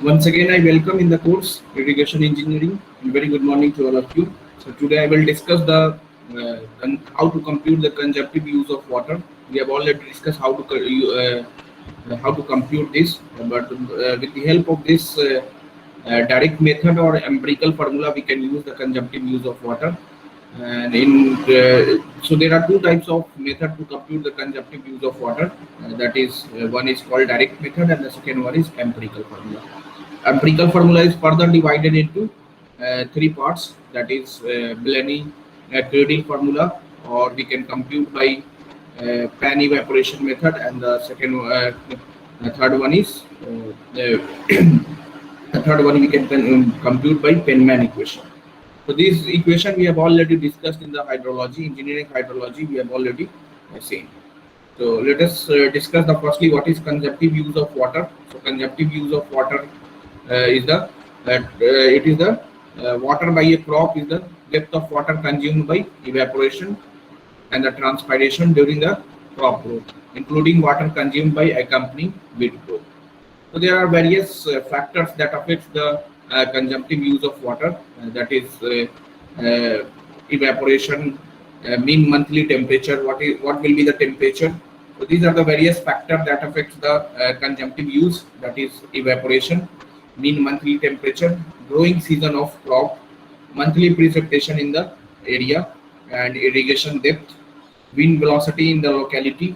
Once again, I welcome in the course Irrigation Engineering. And very good morning to all of you. So today I will discuss the how to compute the conjunctive use of water. We have already discussed how to compute this, but with the help of this direct method or empirical formula, we can use the conjunctive use of water. And so there are two types of method to compute the conjunctive use of water. That is, one is called direct method, and the second one is empirical formula. Empirical formula is further divided into three parts. That is Blaney-Creedle formula, or we can compute by pan evaporation method, and the third one is the, the third one we can compute by Penman equation. So this equation we have already discussed in the hydrology, engineering hydrology. We have already seen. So let us discuss the firstly what is conjunctive use of water. So conjunctive use of water is the it is the water by a crop is the depth of water consumed by evaporation and the transpiration during the crop growth, including water consumed by accompanying weed growth. So there are various factors that affect the consumptive use of water. That is evaporation, mean monthly temperature. What will be the temperature? So these are the various factors that affects the consumptive use. That is evaporation, mean monthly temperature, growing season of crop, monthly precipitation in the area, and irrigation depth, wind velocity in the locality,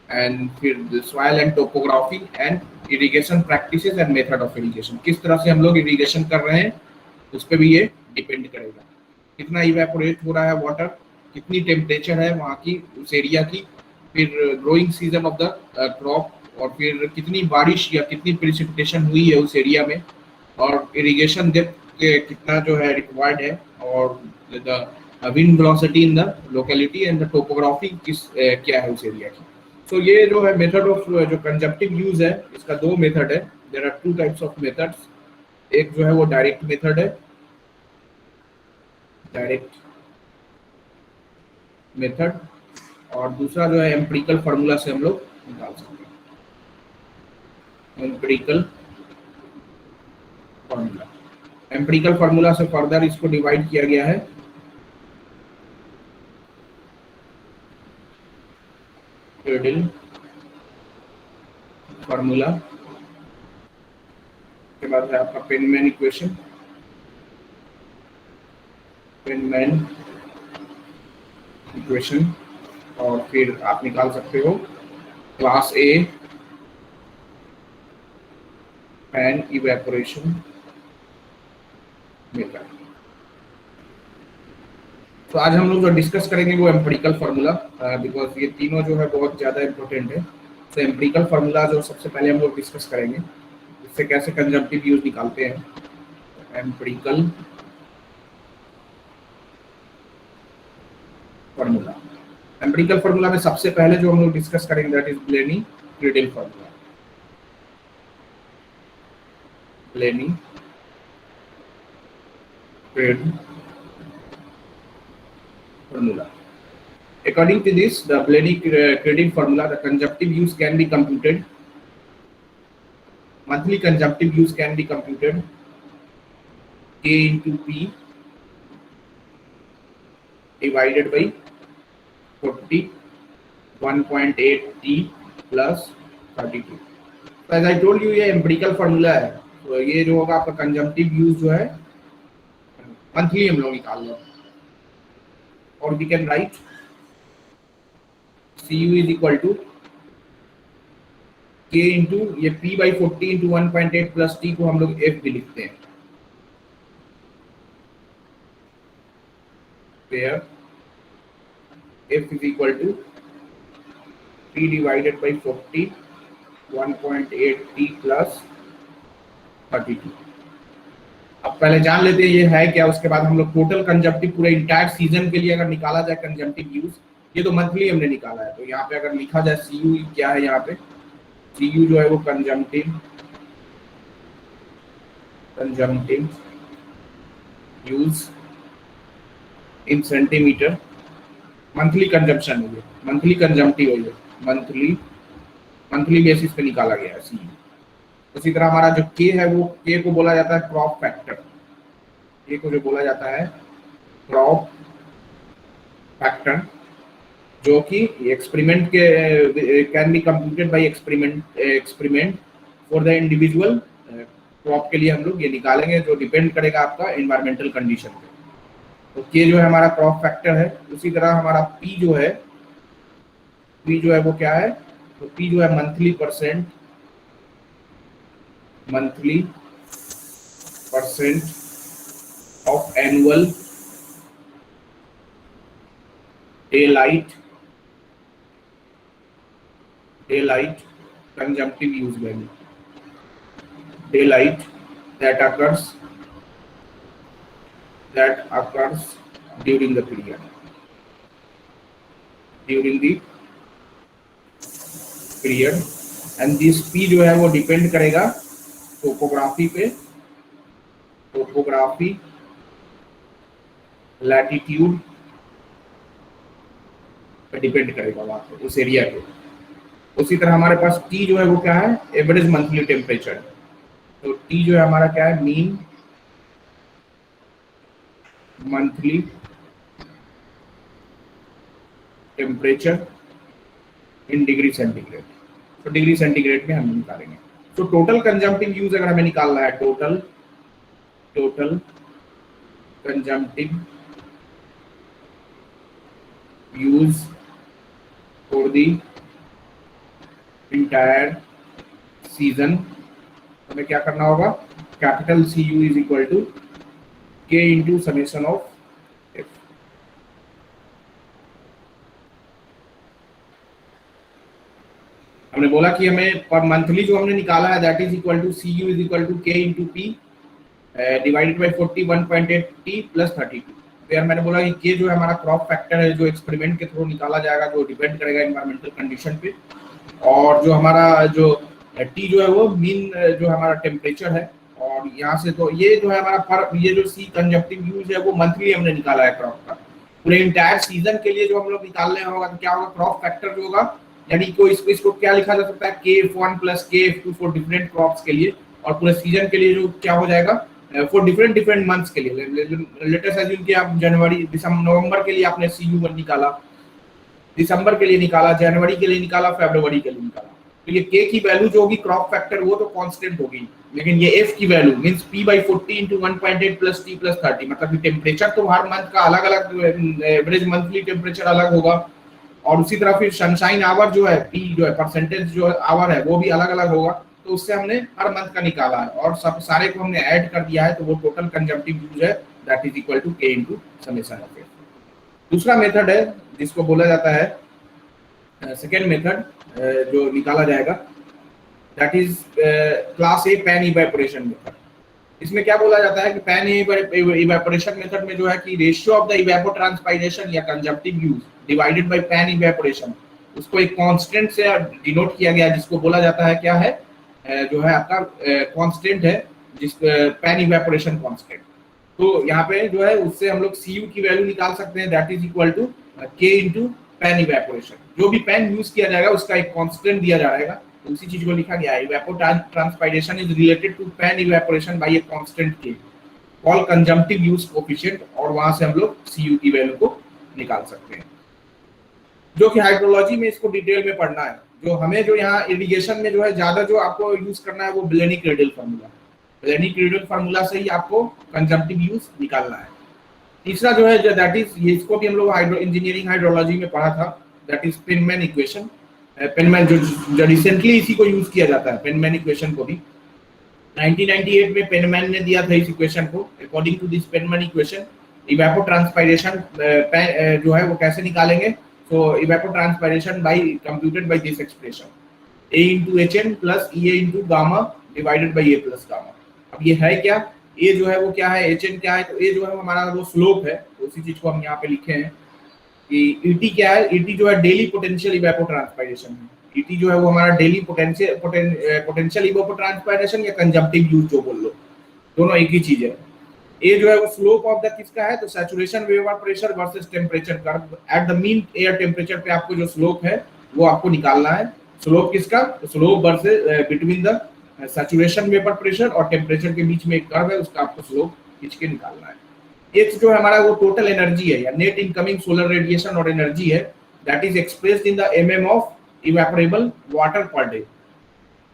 and फिर the soil and topography and irrigation practices and method of irrigation. किस तरह से हम लोग irrigation कर रहे हैं उस पर भी ये डिपेंड करेगा. कितना इवेपोरेट हो रहा है वाटर, कितनी टेम्परेचर है वहाँ की उस एरिया की, फिर growing season of the crop, और फिर कितनी बारिश या कितनी प्रिसिपिटेशन हुई है उस एरिया में, और इरिगेशन डेप्थ कितना जो है रिक्वायर्ड है, और the wind velocity in the locality and the topography क्या है उस एरिया की. तो ये जो है मेथड ऑफ जो कंजप्टिव यूज है, इसका दो मेथड है. There are two types of methods. एक जो है वो डायरेक्ट मेथड है, डायरेक्ट मेथड, और दूसरा जो है एम्पिरिकल फार्मूला से हम लोग निकाल सकते हैं. एम्पिरिकल फार्मूला, एम्पिरिकल फार्मूला से फर्दर इसको डिवाइड किया गया है. क्रेडिल फार्मूला के बाद है आपका पेनमैन इक्वेशन. पेनमैन इक्वेशन, और फिर आप निकाल सकते हो क्लास ए पैन इवेपोरेशन मेथड. तो आज हम लोग जो डिस्कस करेंगे वो एम्पिरिकल फार्मूला, बिकॉज ये तीनों जो है बहुत ज़्यादा इम्पोर्टेंट है. तो एम्पिरिकल फार्मूला जो सबसे पहले हम लोग डिस्कस करेंगे, इससे कैसे कंजम्पटिव यूज निकालते हैं. एम्पिरिकल फार्मूला, एम्पिरिकल फार्मूला में सबसे पहले जो हम लोग डिस्कस करेंगे that is Blaney Criddle formula. Blaney Criddle formula. According to this, the Blaney-Creedle formula, the conjunctive use can be computed. Monthly conjunctive use can be computed. K into P divided by 40, 1.8 T plus 32. So as I told you, ये empirical formula है. तो ये जो होगा आपका conjunctive use जो है monthly हम लोग निकाल लेंगे. और we can write Cu is equal to K into ये P by 40 into 1.8 plus T को हम लोग F भी लिखते हैं. Where F is equal to P divided by 40, 1.8 T plus 32. अब पहले जान लेते हैं ये है क्या, उसके बाद हम लोग टोटल कंजम्पटिव पूरे इंटायर सीजन के लिए अगर निकाला जाए कंजम्पटिव यूज, ये तो मंथली हमने निकाला है. तो यहाँ पे अगर लिखा जाए Cu क्या है, यहाँ पे Cu जो है वो consumptive use in centimetre, monthly consumption है, मंथली कंजम्पटिव है, मंथली बेसिस पे निकाला गया है Cu. उसी तरह हमारा जो के है वो के को बोला जाता है क्रॉप फैक्टर, के को जो बोला जाता है क्रॉप फैक्टर, जो कि एक्सपेरिमेंट के can be computed by experiment for the individual crop के लिए हम लोग ये निकालेंगे, जो डिपेंड करेगा आपका एनवायरमेंटल कंडीशन पे। तो के जो है हमारा क्रॉप फैक्टर है। उसी तरह हमारा पी जो है, पी जो है वो क्या है, तो पी जो है monthly percent of annual daylight consumptive use value, daylight that occurs during the period, and this P जो है वो डिपेंड करेगा टोपोग्राफी पे, टोपोग्राफी, लैटिट्यूड पे डिपेंड करेगा वहां पे उस एरिया पे। उसी तरह हमारे पास T जो है वो क्या है, एवरेज मंथली टेम्परेचर। तो T जो है हमारा क्या है, mean monthly temperature in degree centigrade. तो डिग्री सेंटीग्रेड में हम निकालेंगे। तो टोटल कंजम्पटिव यूज अगर हमें निकालना है, total consumptive use for the entire season, हमें क्या करना होगा, capital C U is equal to K into summation of F. हमने बोला कि हमें पर मंथली जो हमने निकाला है that is equal to C U is equal to K into P divided by 41.8 T plus 32। फिर मैंने बोला कि के जो है हमारा क्रॉप फैक्टर है, जो एक्सपेरिमेंट के थ्रू निकाला जाएगा, जो डिपेंड करेगा एनवायरमेंटल कंडीशन पे। और जो हमारा जो टी जो है वो मीन जो हमारा टेम्परेचर है। और यहाँ से तो ये जो है हमारा पर ये जो सी कंजम्पटिव यूज है वो मंथली हमने निकाला है क्रॉप का। पूरे इंटायर सीजन के लिए जो हम लोग निकालने होगा तो क्या होगा, क्रॉप फैक्टर जो होगा, यानी को इसको क्या लिखा जा सकता है, KF1 plus KF2 for different crops के लिए। और पूरे सीजन के लिए जो क्या हो जाएगा, फॉर डिफरेंट मंथ्स के लिए। लेटेस्ट एज्यूम कि आप जनवरी नवंबर के लिए आपने CU1 निकाला, दिसंबर के लिए निकाला, जनवरी के लिए निकाला, फरवरी के लिए निकाला। तो ये के की वैल्यू जो होगी क्रॉप फैक्टर वो तो कांस्टेंट होगी, लेकिन ये एफ की value means P/40 into 1.8 plus T plus 30, मतलब कि टेम्परेचर तो हर मंथ का अलग अलग, एवरेज मंथली टेम्परेचर अलग होगा। और उसी तरह फिर सनशाइन आवर जो है, P जो है परसेंटेज जो आवर है वो भी अलग अलग होगा। तो उससे हमने हर मंथ का निकाला है और सब सारे को हमने ऐड कर दिया है, तो वो टोटल कंजम्पटिव यूज है that is equal to K into summation of F. दूसरा मेथड है जिसको बोला जाता है सेकेंड मेथड जो निकाला जाएगा that is class A pan evaporation method. इसमें क्या बोला जाता है कि पैन इवेपोरेशन मेथड में जो है कि रेशियो ऑफ द इवेपोट्रांसपायरेशन या consumptive use divided by pan evaporation, उसको एक कांस्टेंट से डिनोट किया गया, जिसको बोला जाता है क्या है, जो है आपका कांस्टेंट है, जिस पैन इवेपोरेशन कांस्टेंट। तो यहाँ पे जो है उससे हम लोग CU की वैल्यू निकाल सकते हैं that is equal to K into pan evaporation. जो भी पैन यूज किया जाएगा उसका एक कांस्टेंट दिया जाएगा, तो उसी चीज को लिखा गया है, evapotranspiration is related to pan evaporation by a constant K called consumptive use coefficient, और वहां से हम लोग CU की वैल्यू को निकाल सकते हैं, जो कि हाइड्रोलॉजी में इसको डिटेल में पढ़ना है। जो हमें जो यहाँ इरिगेशन में जो है ज्यादा जो आपको यूज करना है वो ब्लेनी-क्रेडल फार्मूला, ब्लेनी-क्रेडल फार्मूला से ही आपको कंजम्पटिव यूज निकालना है। तीसरा जो है दैट इज, ये इसको भी हम लोग इंजीनियरिंग हाइड्रोलॉजी में पढ़ा था, that is penman equation. Penman जो रिसेंटली इसी को यूज किया जाता है, पेनमैन इक्वेशन को भी 1998 में पेनमैन ने दिया था इस इक्वेशन को। According to this penman equation इवेपोट्रांसपायरेशन जो है वो कैसे निकालेंगे, so evapotranspiration by computed by this expression A into Hn plus EA into gamma divided by A plus gamma। अब ये है क्या, A जो है वो क्या है, Hn क्या है, तो A जो है हमारा वो स्लोप है, तो उसी चीज को हम यहाँ पे लिखे हैं कि ET क्या है, ET जो है डेली पोटेंशियल इवेपोट्रांसपायरेशन है। ET जो है वो हमारा डेली पोटेंशियल इवेपोट्रांसपायरेशन या कंजम्पटिव यूज जो बोल लो, दोनों एक ही चीज है। ए जो है वो स्लोप ऑफ द किसका है, तो saturation vapour pressure versus temperature curve at the mean air temperature पे आपको जो स्लोप है वो आपको निकालना है। स्लोप किसका, तो slope versus between the saturation vapour pressure और टेम्परेचर के बीच में एक कर्व है, उसका आपको स्लोप खींच के निकालना है। एक जो हमारा वो टोटल एनर्जी है या नेट इनकमिंग सोलर रेडिएशन और एनर्जी है, that is expressed in the mm of evaporable water per day.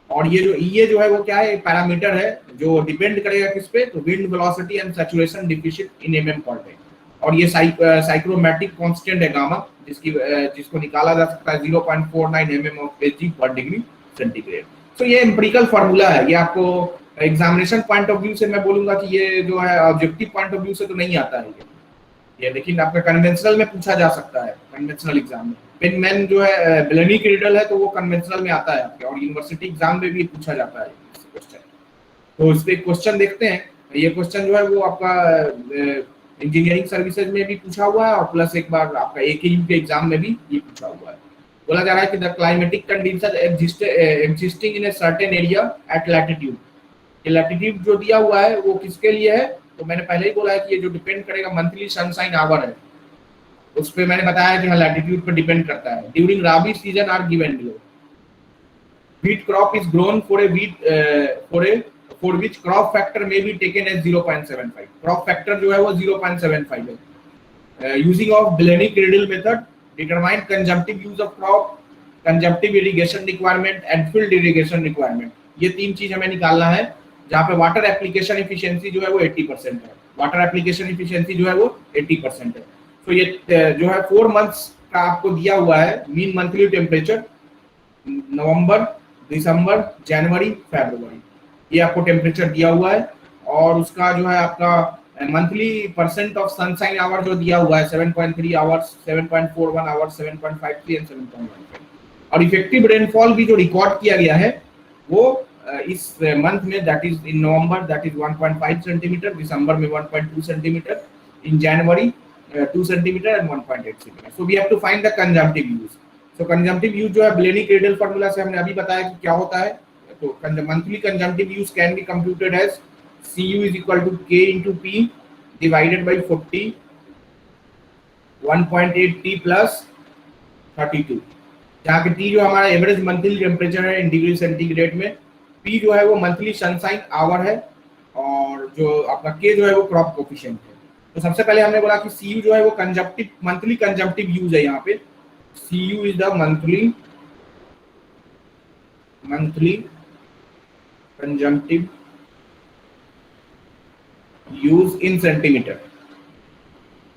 और ये जो है वो क्या है, एक पैरामीटर है जो डिपेंड करेगा किस पे, तो wind velocity and saturation deficit in MM पर डे। और ये साइक्रोमेट्रिक कांस्टेंट है गामा, जिसको निकाला जा सकता है 0.49 mm ऑफ Hg पर डिग्री सेंटीग्रेड। तो ये एम्पिरिकल फार्मूला है, ये आपको एग्जामिनेशन पॉइंट ऑफ व्यू से मैं बोलूंगा कि ये जो है ऑब्जेक्टिव पॉइंट ऑफ व्यू से तो नहीं आता है ये, लेकिन आपका कन्वेंशनल में पूछा जा सकता है, कन्वेंशनल एग्जाम में। पेनमैन जो है ब्लेनिक रिडल है, तो वो कन्वेंशनल में आता है आपके, और यूनिवर्सिटी एग्जाम में भी पूछा जाता है क्वेश्चन। तो इस पे क्वेश्चन देखते हैं। ये क्वेश्चन जो है वो आपका इंजीनियरिंग सर्विसेज में भी पूछा हुआ है, और प्लस एक बार आपका AKU के एग्जाम में भी ये पूछा हुआ है। बोला जा रहा है कि the climatic condition existing in a certain area at latitude. ये लैटिट्यूड जो दिया हुआ है वो किसके लिए है, तो मैंने पहले ही बोला है कि ये जो डिपेंड करेगा मंथली सनशाइन आवर है, उस पे मैंने बताया कि हाँ लैटिट्यूड पर डिपेंड करता है। During rabi season are given below. Wheat crop is grown for which crop factor may be taken as 0.75। Crop factor जो है वो 0.75 है। Using of Blaney Criddle method determine consumptive use of crop, consumptive irrigation requirement and field irrigation requirement. ये तीन चीज हमें निकालना है, जहाँ पे वाटर एप्लीकेशन एफिशिएंसी जो है वो 80% है। वाटर एप्लीकेशन एफिशिएंसी जो है वो 80% है। तो ये जो है 4 मंथ्स का आपको दिया हुआ है मीन मंथली टेम्परेचर, नवंबर, दिसंबर, जनवरी, फरवरी, ये आपको टेम्परेचर दिया हुआ है। और उसका जो है आपका monthly percent of sunshine hour जो दिया हुआ है 7.3 आवर्स, 7.41 आवर्स, 7.53 एंड 7.15। और इफेक्टिव रेनफॉल भी जो रिकॉर्ड किया गया है वो इस मंथ में, that is in November that is 1.5 centimetre, दिसंबर में 1.2 centimetre, in January 2 centimetre and 1.8 centimetre. So we have to find the consumptive use. So consumptive use जो है ब्लेनिक-रिडल फार्मूला से हमने अभी बताया कि क्या होता है। तो monthly consumptive use can be computed as Cu is equal to K into P divided by 40, 1.8 T plus 32, जहाँ पे T जो हमारा एवरेज मंथली टेम्परेचर है इन डिग्री सेंटीग्रेड में, P जो है वो मंथली सनशाइन आवर है, और जो आपका K जो है वो क्रॉप कोफिशिएंट है। तो सबसे पहले हमने बोला कि Cu जो है वो कंजम्पटिव, मंथली कंजम्पटिव यूज है। यहाँ पे Cu is the monthly consumptive use in centimetre.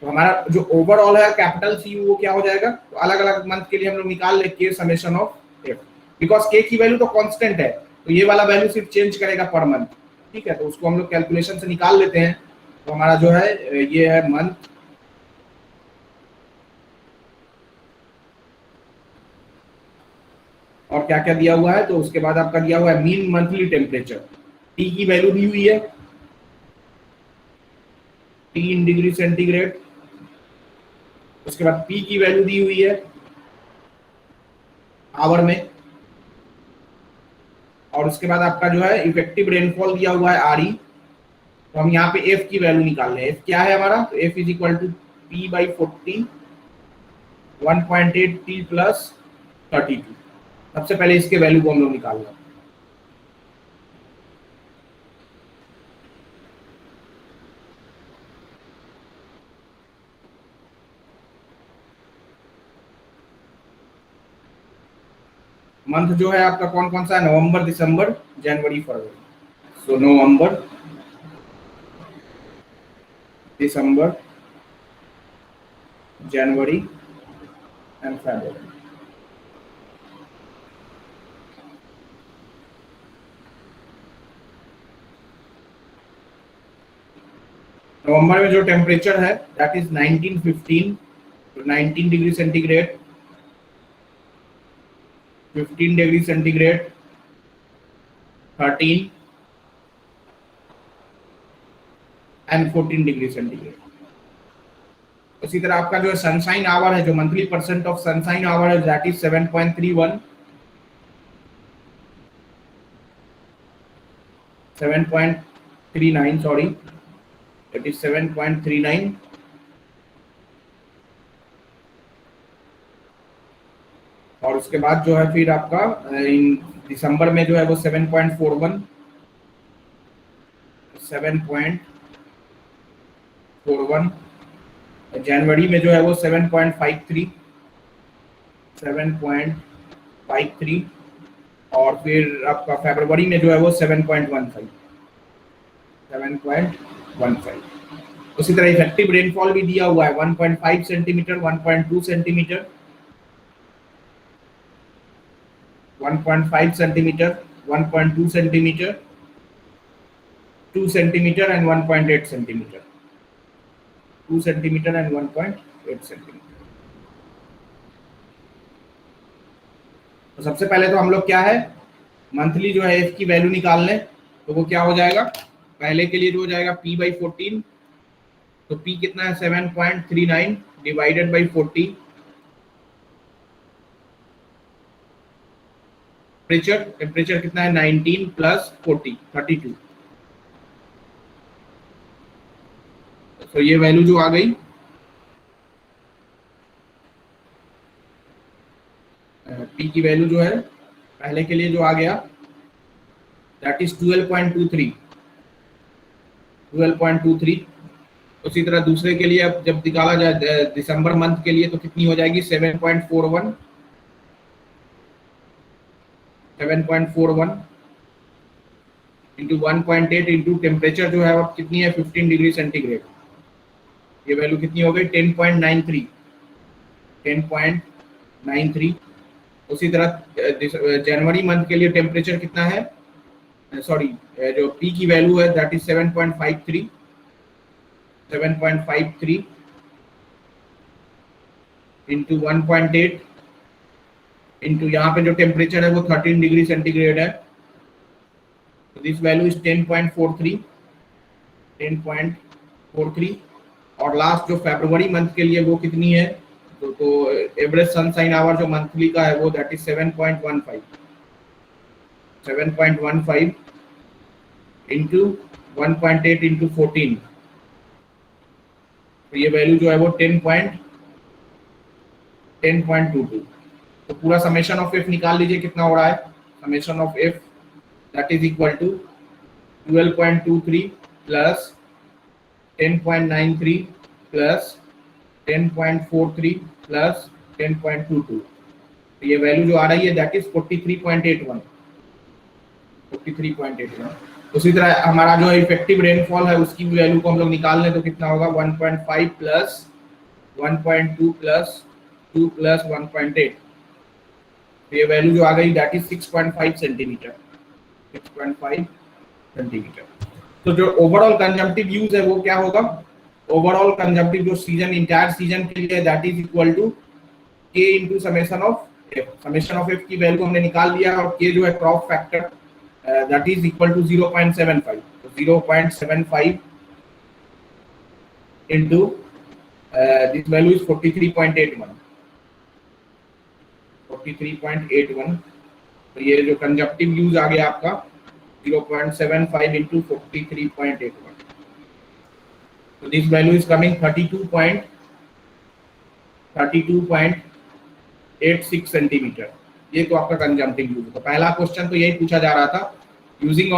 तो हमारा जो ओवरऑल है कैपिटल Cu वो क्या हो जाएगा, तो अलग अलग मंथ के लिए हम लोग निकाल ले K summation of F, because K की वैल्यू तो कांस्टेंट है, तो ये वाला वैल्यू सिर्फ चेंज करेगा पर मंथ। ठीक है, तो उसको हम लोग कैलकुलेशन से निकाल लेते हैं। तो हमारा जो है ये है मंथ, और क्या क्या दिया हुआ है, तो उसके बाद आपका दिया हुआ है मीन मंथली टेम्परेचर, T की वैल्यू दी हुई है T इन डिग्री सेंटीग्रेड, उसके बाद P की वैल्यू दी हुई है आवर में, और उसके बाद आपका जो है इफेक्टिव रेनफॉल दिया हुआ है RE। तो हम यहाँ पे F की वैल्यू निकाल रहे हैं। F क्या है हमारा, तो F is equal to P by 40, 1.8 T plus 32। सबसे पहले इसके वैल्यू को हम लोग निकाल रहे हैं। मंथ जो है आपका कौन कौन सा है, नवंबर, दिसंबर, जनवरी, फरवरी। सो नवंबर, दिसंबर, जनवरी एंड फरवरी। नवंबर में जो टेम्परेचर है दैट इज 1915, तो 19 degree centigrade, 15 degree centigrade, 13 and 14 degree centigrade. इसी तरह आपका जो सनशाइन आवर है, जो monthly percent of sunshine hour है that is 7.31, 7.39 sorry, it is 7.39। और उसके बाद जो है फिर आपका इन दिसंबर में जो है वो 7.41, 7.41, जनवरी में जो है वो 7.53, 7.53, और फिर आपका फरवरी में जो है वो 7.15, 7.15। उसी तरह इफेक्टिव रेनफॉल भी दिया हुआ है 1.5 centimetre, 1.2 centimetre, 1.5 centimetre, 1.2 centimetre, 2 centimetre and 1.8 centimetre, 2 centimetre and 1.8 centimetre. तो सबसे पहले तो हम लोग क्या है, मंथली जो है एफ की वैल्यू निकाल लें। तो वो क्या हो जाएगा, पहले के लिए जो हो जाएगा P/14, तो P कितना है 7.39 डिवाइडेड बाई 40। टेम्परेचर कितना है 19 प्लस 40, 32। तो ये वैल्यू जो आ गई P की वैल्यू जो है पहले के लिए जो आ गया दैट इज 12.23, 12.23। उसी तरह दूसरे के लिए अब जब निकाला जाए दिसंबर मंथ के लिए तो कितनी हो जाएगी 7.41, 7.41 इंटू 1.8 इंटू टेम्परेचर जो है अब कितनी है 15 डिग्री सेंटीग्रेड। ये वैल्यू कितनी हो गई 10.93, 10.93। उसी तरह जनवरी मंथ के लिए टेम्परेचर कितना है, सॉरी जो पी की वैल्यू है दैट इज 7.53, 7.53 इंटू 1.8 इंटू यहाँ पे जो टेम्परेचर है वो 13 डिग्री सेंटीग्रेड है, तो दिस वैल्यू इज 10.43, 10.43। और लास्ट जो फरवरी मंथ के लिए वो कितनी है, तो एवरेज सनशाइन आवर जो मंथली का है वो दैट इज 7.15, 7.15 इंटू 1.8 इंटू 14, तो ये वैल्यू जो है वो 10.22। तो पूरा समेशन ऑफ एफ निकाल लीजिए कितना हो रहा है, summation of F that is equal to 12.23 plus 10.93 plus 10.43 plus 10.22। तो ये वैल्यू जो आ रही है दैट इज 43.81, 43.81। उसी तरह हमारा जो इफेक्टिव रेनफॉल है उसकी वैल्यू को हम लोग निकाल लें तो कितना होगा 1.5 प्लस 1.2 प्लस 2 प्लस 1.8। ये वैल्यू जो आ गई दैट इज 6.5 सेंटीमीटर, 6.5 सेंटीमीटर। तो जो ओवरऑल कंजम्पटिव यूज है वो क्या होगा, ओवरऑल कंजम्पटिव जो सीजन इंटायर सीजन के लिए that is equal to K into summation of F. Summation of F की वैल्यू हमने निकाल लिया और के जो है crop factor that is equal to 0.75, तो 0.75 इंटू दिस वैल्यू इज 43.81, 43.81। तो ये जो कंजम्पटिव यूज आ गया आपका 0.75 इंटू 43.81, तो this value is coming 32.86 centimetre. ये तो आपका कंजम्पटिव यूज था। पहला क्वेश्चन तो यही पूछा जा रहा था, using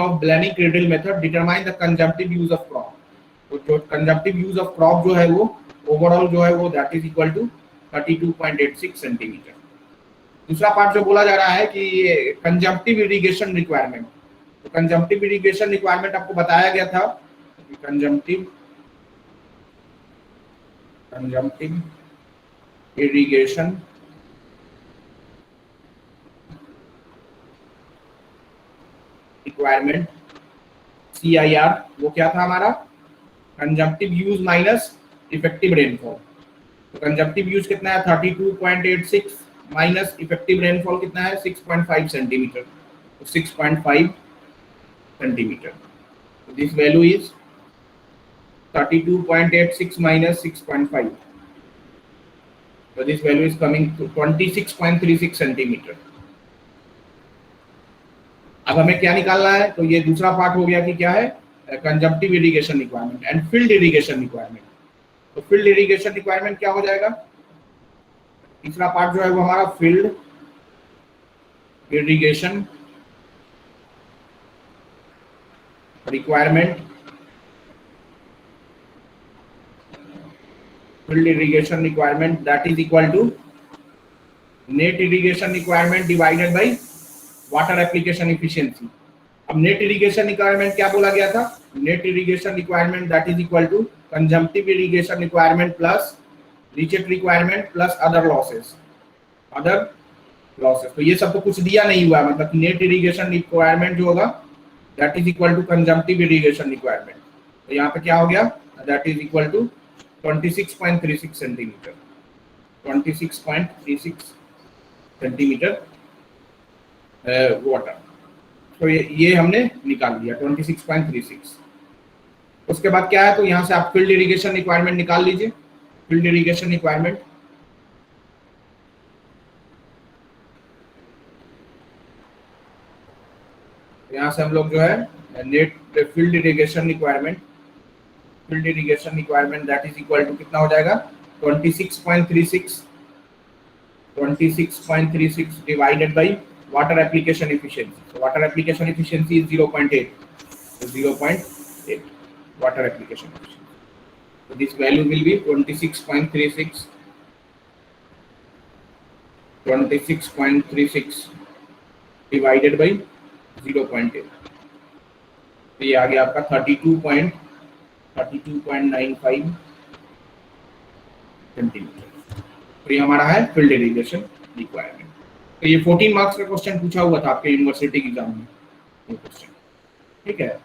of Blaney Criddle method determine the consumptive use of crop. तो जो कंजम्पटिव यूज ऑफ क्रॉप जो है वो ओवरऑल जो है वो that is equal to 32.86 centimetre. दूसरा पार्ट जो बोला जा रहा है कि कंजम्पटिव इरिगेशन रिक्वायरमेंट, तो कंजम्पटिव इरिगेशन रिक्वायरमेंट आपको बताया गया था कि कंजम्पटिव इरिगेशन रिक्वायरमेंट CIR वो क्या था हमारा, consumptive use minus effective rainfall. तो कंजम्पटिव यूज कितना है 32.86 माइनस इफेक्टिव रेनफॉल कितना है 6.5 सेंटीमीटर, तो 6.5 सेंटीमीटर। तो this value is 32.86 minus 6.5, so this value is coming to 26.36 centimetre. अब हमें क्या निकालना है, तो ये दूसरा पार्ट हो गया कि क्या है consumptive irrigation requirement and field irrigation requirement. तो फील्ड इरिगेशन रिक्वायरमेंट क्या हो जाएगा, तीसरा पार्ट जो है वो हमारा field irrigation requirement, field irrigation requirement, that is equal to net irrigation requirement divided by water application efficiency. अब नेट इरिगेशन रिक्वायरमेंट क्या बोला गया था? Net irrigation requirement that is equal to consumptive irrigation requirement plus leaching requirement plus other losses. तो ये सब तो कुछ दिया नहीं हुआ, मतलब नेट इरिगेशन रिक्वायरमेंट जो होगा that is equal to consumptive irrigation requirement. तो यहाँ पे क्या हो गया? That is equal to 26.36 centimetre, 26.36 centimetre water. तो ये हमने निकाल लिया 26.36. उसके बाद क्या है? तो यहाँ से आप फील्ड इरिगेशन रिक्वायरमेंट निकाल लीजिए. फील्ड इरिगेशन रिक्वायरमेंट यहाँ से हम लोग जो है net field irrigation requirement that is equal to कितना हो जाएगा? 26.36 divided by water application efficiency. So water application efficiency is 0.8. So 0.8 water application efficiency. So this value will be 26.36 divided by 0.8. तो ये आ गया आपका 32.95 सेंटीमीटर. तो ये हमारा है फील्ड इरिगेशन रिक्वायरमेंट. तो ये 14 मार्क्स का क्वेश्चन पूछा हुआ था आपके यूनिवर्सिटी एग्जाम में, ये क्वेश्चन. ठीक है.